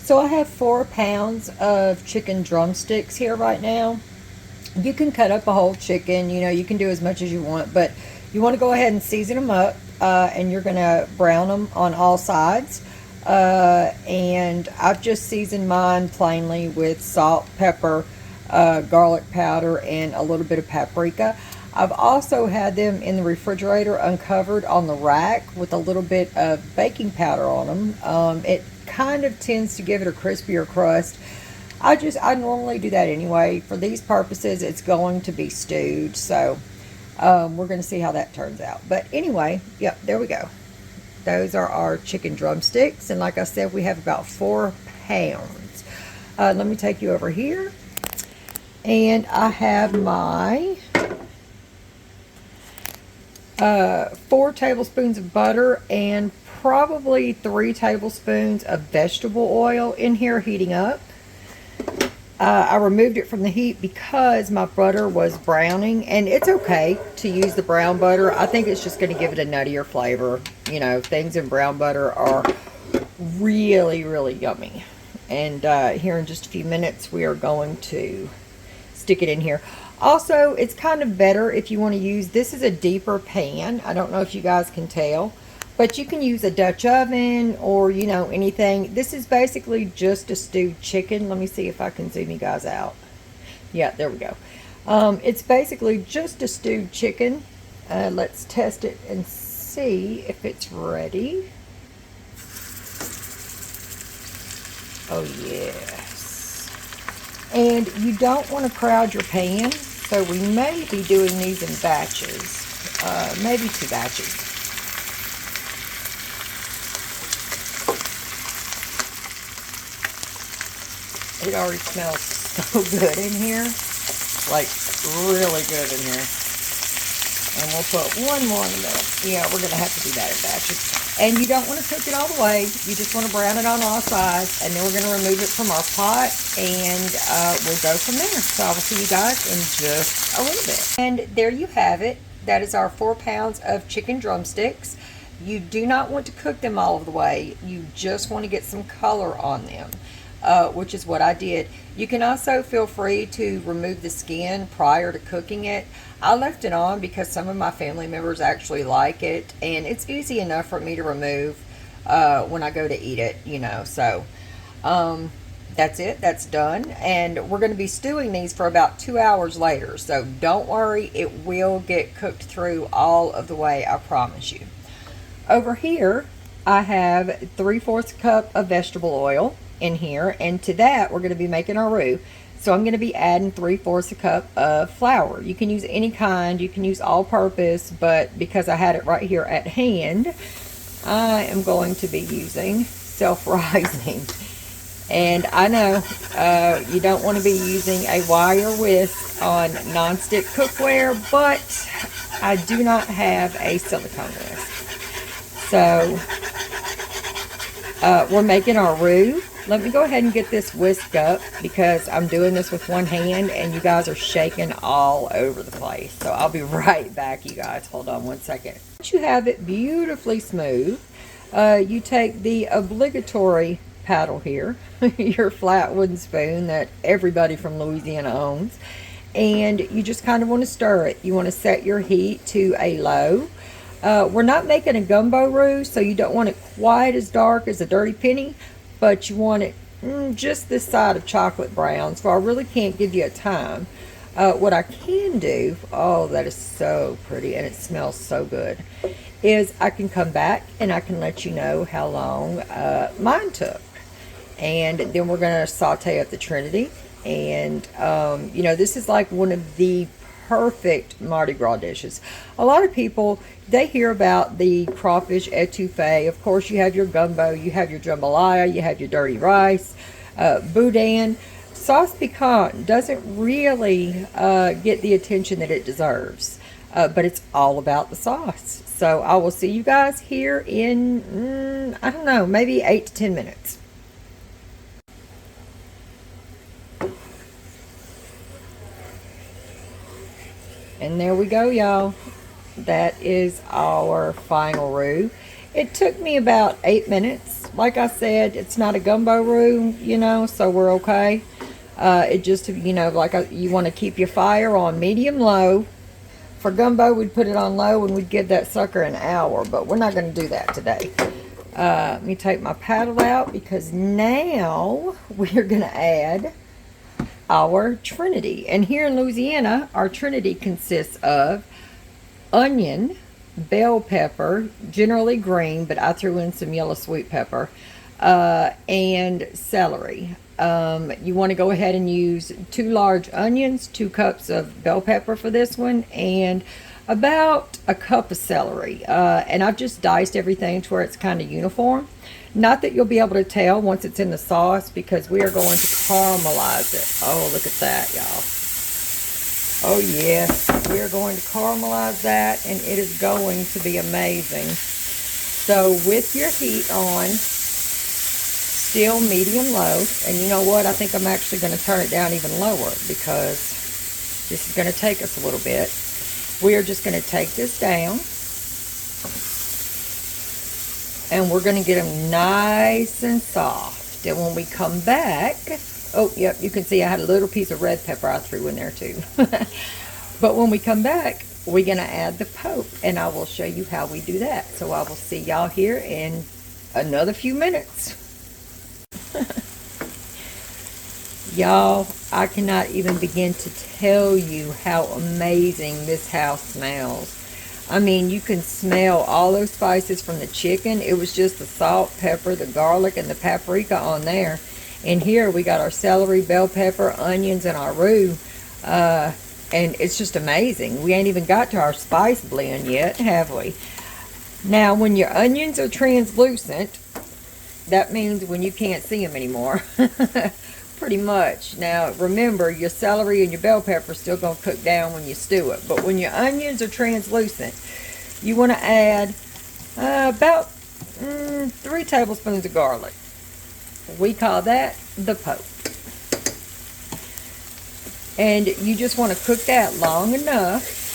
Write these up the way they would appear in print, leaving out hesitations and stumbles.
So I have 4 pounds of chicken drumsticks here right now. You can cut up a whole chicken, you know, you can do as much as you want, but you want to go ahead and season them up, and you're going to brown them on all sides. And I've just seasoned mine plainly with salt, pepper, garlic powder, and a little bit of paprika. I've also had them in the refrigerator uncovered on the rack with a little bit of baking powder on them. It kind of tends to give it a crispier crust. I normally do that anyway. For these purposes, it's going to be stewed, so we're going to see how that turns out. But anyway, yep, there we go. Those are our chicken drumsticks, and like I said, we have about 4 pounds. Let me take you over here, and I have my 4 tablespoons of butter and probably 3 tablespoons of vegetable oil in here heating up. I removed it from the heat because my butter was browning, and it's okay to use the brown butter. I think it's just going to give it a nuttier flavor. You know, things in brown butter are really, really yummy. And here in just a few minutes, we are going to stick it in here. Also, it's kind of better if you want to use, this is a deeper pan. I don't know if you guys can tell, but you can use a Dutch oven or, you know, anything. This is basically just a stewed chicken. Let me see if I can zoom you guys out. Yeah, there we go. It's basically just a stewed chicken. Let's test it and see if it's ready. Oh, yes. And you don't want to crowd your pan, so we may be doing these in batches. Maybe 2 batches. It already smells so good in here. Like, really good in here. And we'll put 1 more in the middle. Yeah, we're going to have to do that in batches. And you don't want to cook it all the way. You just want to brown it on all sides. And then we're going to remove it from our pot. And we'll go from there. So I will see you guys in just a little bit. And there you have it. That is our 4 pounds of chicken drumsticks. You do not want to cook them all of the way. You just want to get some color on them. Which is what I did. You can also feel free to remove the skin prior to cooking it. I left it on because some of my family members actually like it, and it's easy enough for me to remove when I go to eat it, you know. So that's it, that's done, and we're going to be stewing these for about 2 hours later, so don't worry, it will get cooked through all of the way, I promise you. Over here I have 3/4 cup of vegetable oil in here, and to that we're going to be making our roux. So I'm going to be adding 3/4 cup of flour. You can use any kind, you can use all-purpose, but because I had it right here at hand, I am going to be using self-rising. And I know you don't want to be using a wire whisk on non-stick cookware, but I do not have a silicone whisk. So we're making our roux. Let me go ahead and get this whisked up because I'm doing this with one hand and you guys are shaking all over the place. So I'll be right back, you guys. Hold on 1 second. Once you have it beautifully smooth, you take the obligatory paddle here, your flat wooden spoon that everybody from Louisiana owns, and you just kind of want to stir it. You want to set your heat to a low. We're not making a gumbo roux, so you don't want it quite as dark as a dirty penny, but you want it just this side of chocolate brown, so I really can't give you a time. What I can do, oh, that is so pretty and it smells so good, is I can come back and I can let you know how long mine took. And then we're going to saute up the Trinity. And, you know, this is like one of the perfect Mardi Gras dishes. A lot of people, they hear about the crawfish etouffee. Of course, you have your gumbo, you have your jambalaya, you have your dirty rice, boudin. Sauce piquant doesn't really get the attention that it deserves, but it's all about the sauce. So I will see you guys here in, I don't know, maybe 8 to 10 minutes. And there we go, y'all. That is our final roux. It took me about 8 minutes like I said, it's not a gumbo roux, you know, so we're okay. It just, you know, you want to keep your fire on medium-low. For gumbo, we'd put it on low and we'd give that sucker an hour, but we're not going to do that today. Let me take my paddle out because now we're going to add our Trinity. And here in Louisiana, our Trinity consists of onion, bell pepper, generally green, but I threw in some yellow sweet pepper, and celery. You want to go ahead and use 2 large onions, 2 cups of bell pepper for this one, and about a cup of celery. And I've just diced everything to where it's kind of uniform. Not that you'll be able to tell once it's in the sauce, because we are going to caramelize it. Oh, look at that, y'all. Oh, yes. We are going to caramelize that, and it is going to be amazing. So, with your heat on, still medium-low, and you know what? I think I'm actually going to turn it down even lower because this is going to take us a little bit. We are just going to take this down, and we're going to get them nice and soft. And when we come back, oh, yep, you can see I had a little piece of red pepper I threw in there too. But when we come back, we're going to add the Pope, and I will show you how we do that. So I will see y'all here in another few minutes. Y'all, I cannot even begin to tell you how amazing this house smells. I mean, you can smell all those spices from the chicken. It was just the salt, pepper, the garlic, and the paprika on there. And here we got our celery, bell pepper, onions, and our roux. And it's just amazing. We ain't even got to our spice blend yet, have we? Now, when your onions are translucent, that means when you can't see them anymore. Pretty much. Now, remember, your celery and your bell pepper are still going to cook down when you stew it. But when your onions are translucent, you want to add about 3 tablespoons of garlic. We call that the Pope. And you just want to cook that long enough.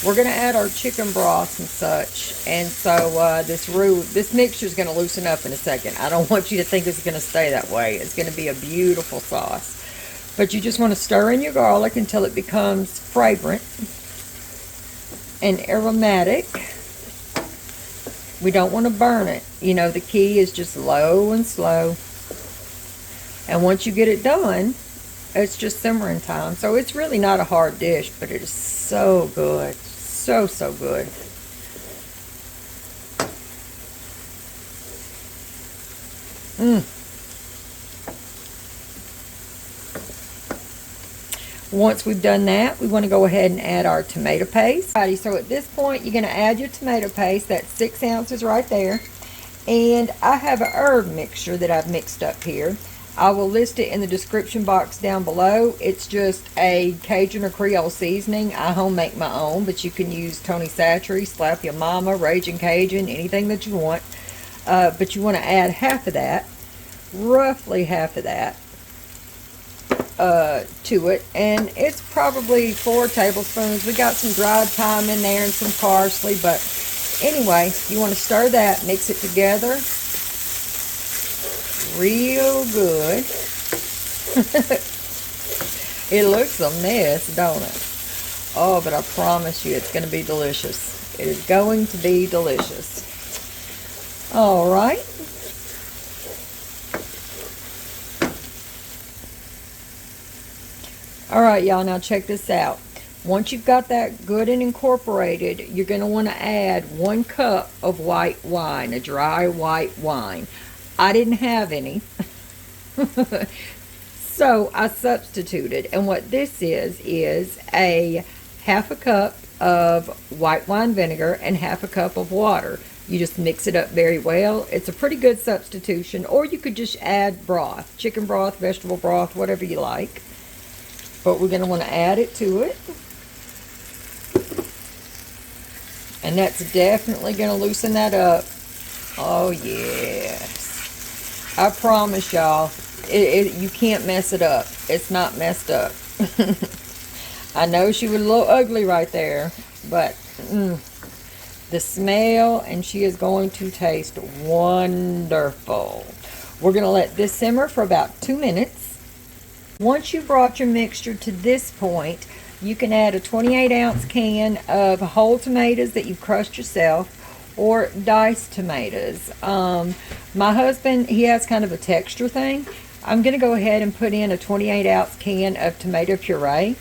We're going to add our chicken broth and such. And so this mixture is going to loosen up in a second. I don't want you to think it's going to stay that way. It's going to be a beautiful sauce. But you just want to stir in your garlic until it becomes fragrant and aromatic. We don't want to burn it. You know, the key is just low and slow. And once you get it done, it's just simmering time. So it's really not a hard dish, but it is so good. So, so good. Once we've done that, we want to go ahead and add our tomato paste. Alrighty, so at this point, you're going to add your tomato paste. That's 6 ounces right there. And I have a herb mixture that I've mixed up here. I will list it in the description box down below. It's just a Cajun or Creole seasoning. I home make my own, but you can use Tony Satchery, Slap Your Mama, Raging Cajun, anything that you want. But you want to add half of that, roughly half of that, to it. And it's probably 4 tablespoons. We got some dried thyme in there and some parsley. But anyway, you want to stir that, mix it together real good. It looks a mess, don't it? Oh, but I promise you it's going to be delicious. It is going to be delicious. All right. All right, y'all, now check this out. Once you've got that good and incorporated, you're going to want to add 1 cup of white wine, a dry white wine. I didn't have any, so I substituted. And what this is a half a cup of white wine vinegar and half a cup of water. You just mix it up very well. It's a pretty good substitution. Or you could just add broth, chicken broth, vegetable broth, whatever you like. But we're going to want to add it to it. And that's definitely going to loosen that up. Oh, yes. I promise y'all, you can't mess it up. It's not messed up. I know she was a little ugly right there, but the smell, and she is going to taste wonderful. We're going to let this simmer for about 2 minutes. Once you brought your mixture to this point, you can add a 28-ounce can of whole tomatoes that you've crushed yourself, or diced tomatoes. My husband, he has kind of a texture thing. I'm going to go ahead and put in a 28-ounce can of tomato puree.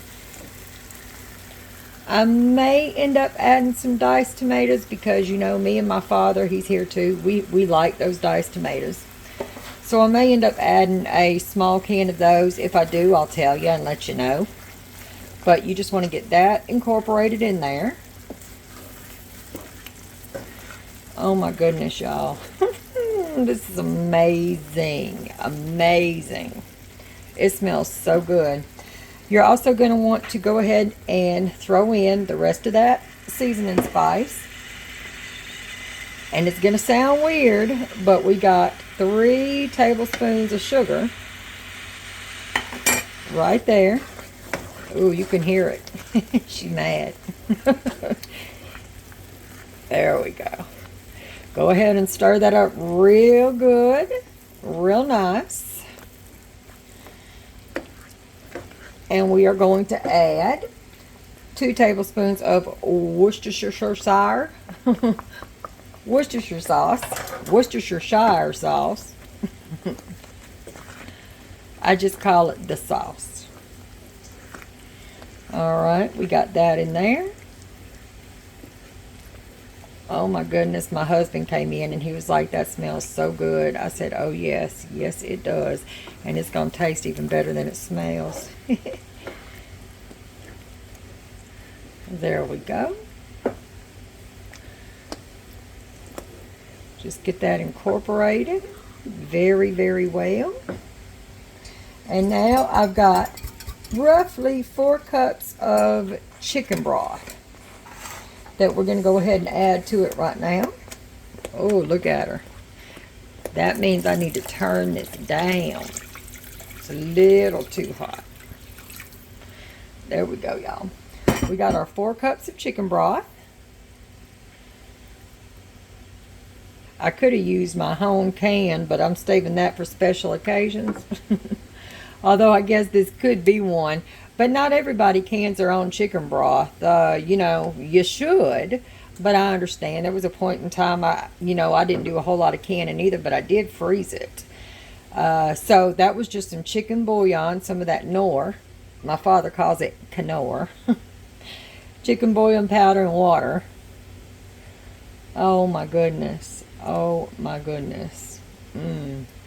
I may end up adding some diced tomatoes because, you know, me and my father, he's here too, we like those diced tomatoes. So I may end up adding a small can of those. If I do, I'll tell you and let you know. But you just want to get that incorporated in there. Oh my goodness, y'all. This is amazing. Amazing. It smells so good. You're also going to want to go ahead and throw in the rest of that seasoning spice. And it's going to sound weird, but we got 3 tablespoons of sugar right there. Ooh, you can hear it. She's mad. There we go. Go ahead and stir that up real good, real nice. And we are going to add 2 tablespoons of Worcestershire sauce. Worcestershire sauce. I just call it the sauce. All right, we got that in there. Oh my goodness, my husband came in and he was like, that smells so good. I said, oh yes, yes it does. And it's going to taste even better than it smells. There we go. Just get that incorporated very, very well. And now I've got roughly 4 cups of chicken broth that we're going to go ahead and add to it right now. Oh, look at her. That means I need to turn this down. It's a little too hot. There we go, y'all. We got our 4 cups of chicken broth. I could have used my home can, but I'm saving that for special occasions. Although I guess this could be one. But not everybody cans their own chicken broth. You know, you should. But I understand. There was a point in time, I didn't do a whole lot of canning either, but I did freeze it. So that was just some chicken bouillon, some of that Knorr. My father calls it Knorr. Chicken bouillon powder and water. Oh my goodness. Oh my goodness.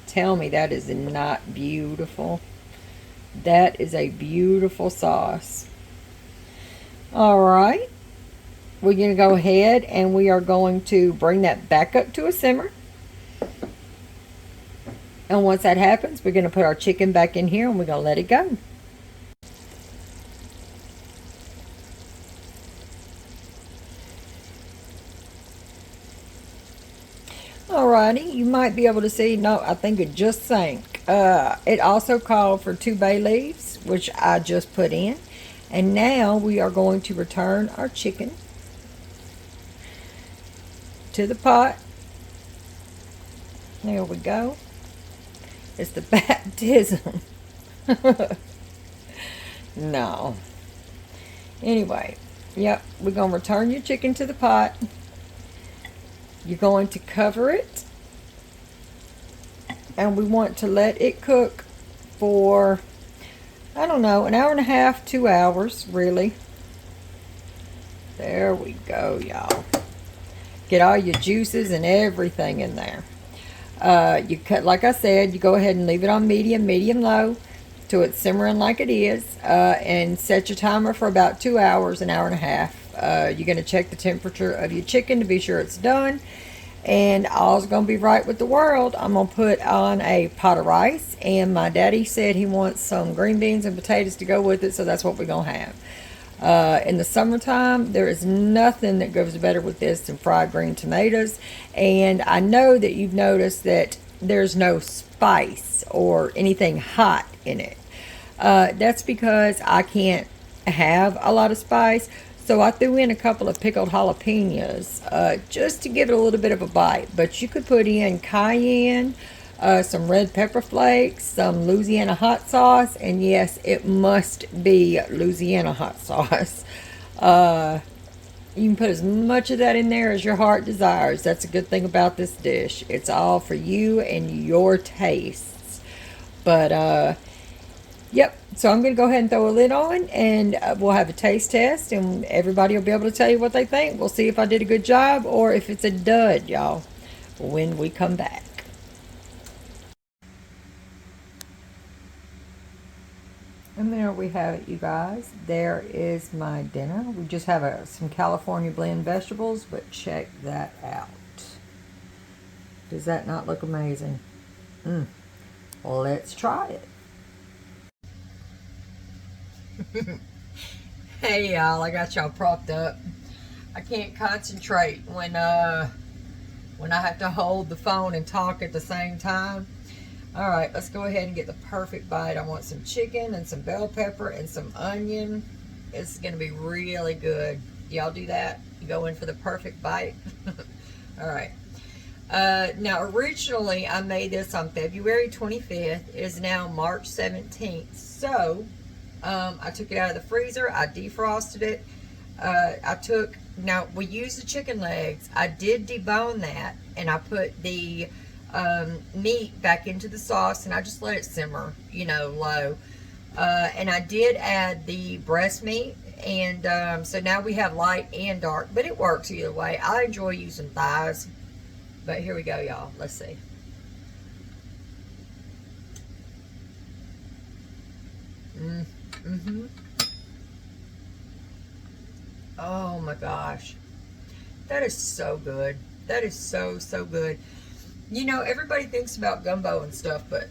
Tell me that is not beautiful. That is a beautiful sauce. Alright. We're going to go ahead and we are going to bring that back up to a simmer. And once that happens, we're going to put our chicken back in here and we're going to let it go. Alrighty, you might be able to see, no, I think it just sank. It also called for 2 bay leaves, which I just put in. And now we are going to return our chicken to the pot. There we go. It's the baptism. No. Anyway, yep, we're going to return your chicken to the pot. You're going to cover it, and we want to let it cook for, I don't know, an hour and a half, 2 hours, really. There we go, y'all. Get all your juices and everything in there. You cut, like I said, you go ahead and leave it on medium low till it's simmering like it is, and set your timer for about 2 hours, an hour and a half. You're going to check the temperature of your chicken to be sure it's done. And all's going to be right with the world. I'm going to put on a pot of rice. And my daddy said he wants some green beans and potatoes to go with it. So that's what we're going to have. In the summertime, there is nothing that goes better with this than fried green tomatoes. And I know that you've noticed that there's no spice or anything hot in it. That's because I can't have a lot of spice. So I threw in a couple of pickled jalapenos just to give it a little bit of a bite. But you could put in cayenne, some red pepper flakes, some Louisiana hot sauce, and yes, it must be Louisiana hot sauce. You can put as much of that in there as your heart desires. That's a good thing about this dish. It's all for you and your tastes. But yep, so I'm going to go ahead and throw a lid on, and we'll have a taste test, and everybody will be able to tell you what they think. We'll see if I did a good job or if it's a dud, y'all, when we come back. And there we have it, you guys. There is my dinner. We just have some California blend vegetables, but check that out. Does that not look amazing? Well, let's try it. Hey, y'all, I got y'all propped up. I can't concentrate when I have to hold the phone and talk at the same time. All right, let's go ahead and get the perfect bite. I want some chicken and some bell pepper and some onion. It's going to be really good. Y'all do that? You go in for the perfect bite? All right. Now, originally, I made this on February 25th. It is now March 17th. So, I took it out of the freezer. I defrosted it. Now, we used the chicken legs. I did debone that, and I put the meat back into the sauce, and I just let it simmer, low. And I did add the breast meat, and so now we have light and dark, but it works either way. I enjoy using thighs, but here we go, y'all. Let's see. Oh my gosh, that is so good. That is so good. Everybody thinks about gumbo and stuff, but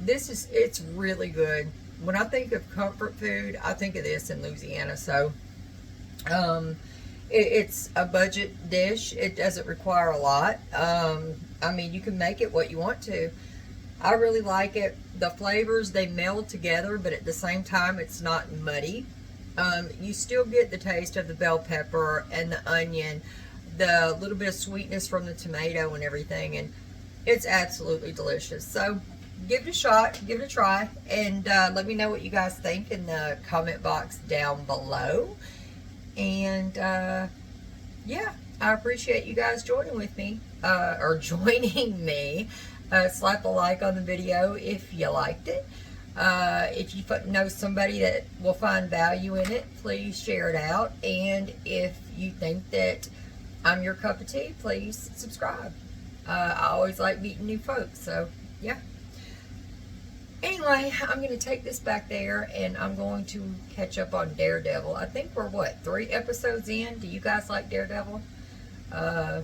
it's really good. When I think of comfort food, I think of this in Louisiana. So, it's a budget dish. It doesn't require a lot. I mean, you can make it what you want to. I really like it. The flavors, they meld together, but at the same time, it's not muddy. You still get the taste of the bell pepper and the onion, the little bit of sweetness from the tomato and everything, and it's absolutely delicious. So give it a shot, give it a try, and let me know what you guys think in the comment box down below. And yeah, I appreciate you guys joining with me, or joining me. Slap a like on the video if you liked it. If you know somebody that will find value in it, please share it out. And if you think that I'm your cup of tea, please subscribe. I always like meeting new folks, so yeah. Anyway, I'm going to take this back there, and I'm going to catch up on Daredevil. I think we're, 3 episodes in? Do you guys like Daredevil? I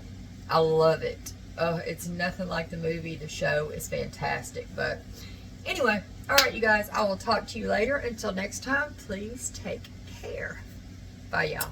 love it. It's nothing like the movie. The show is fantastic. But anyway, all right, you guys, I will talk to you later. Until next time, please take care. Bye, y'all.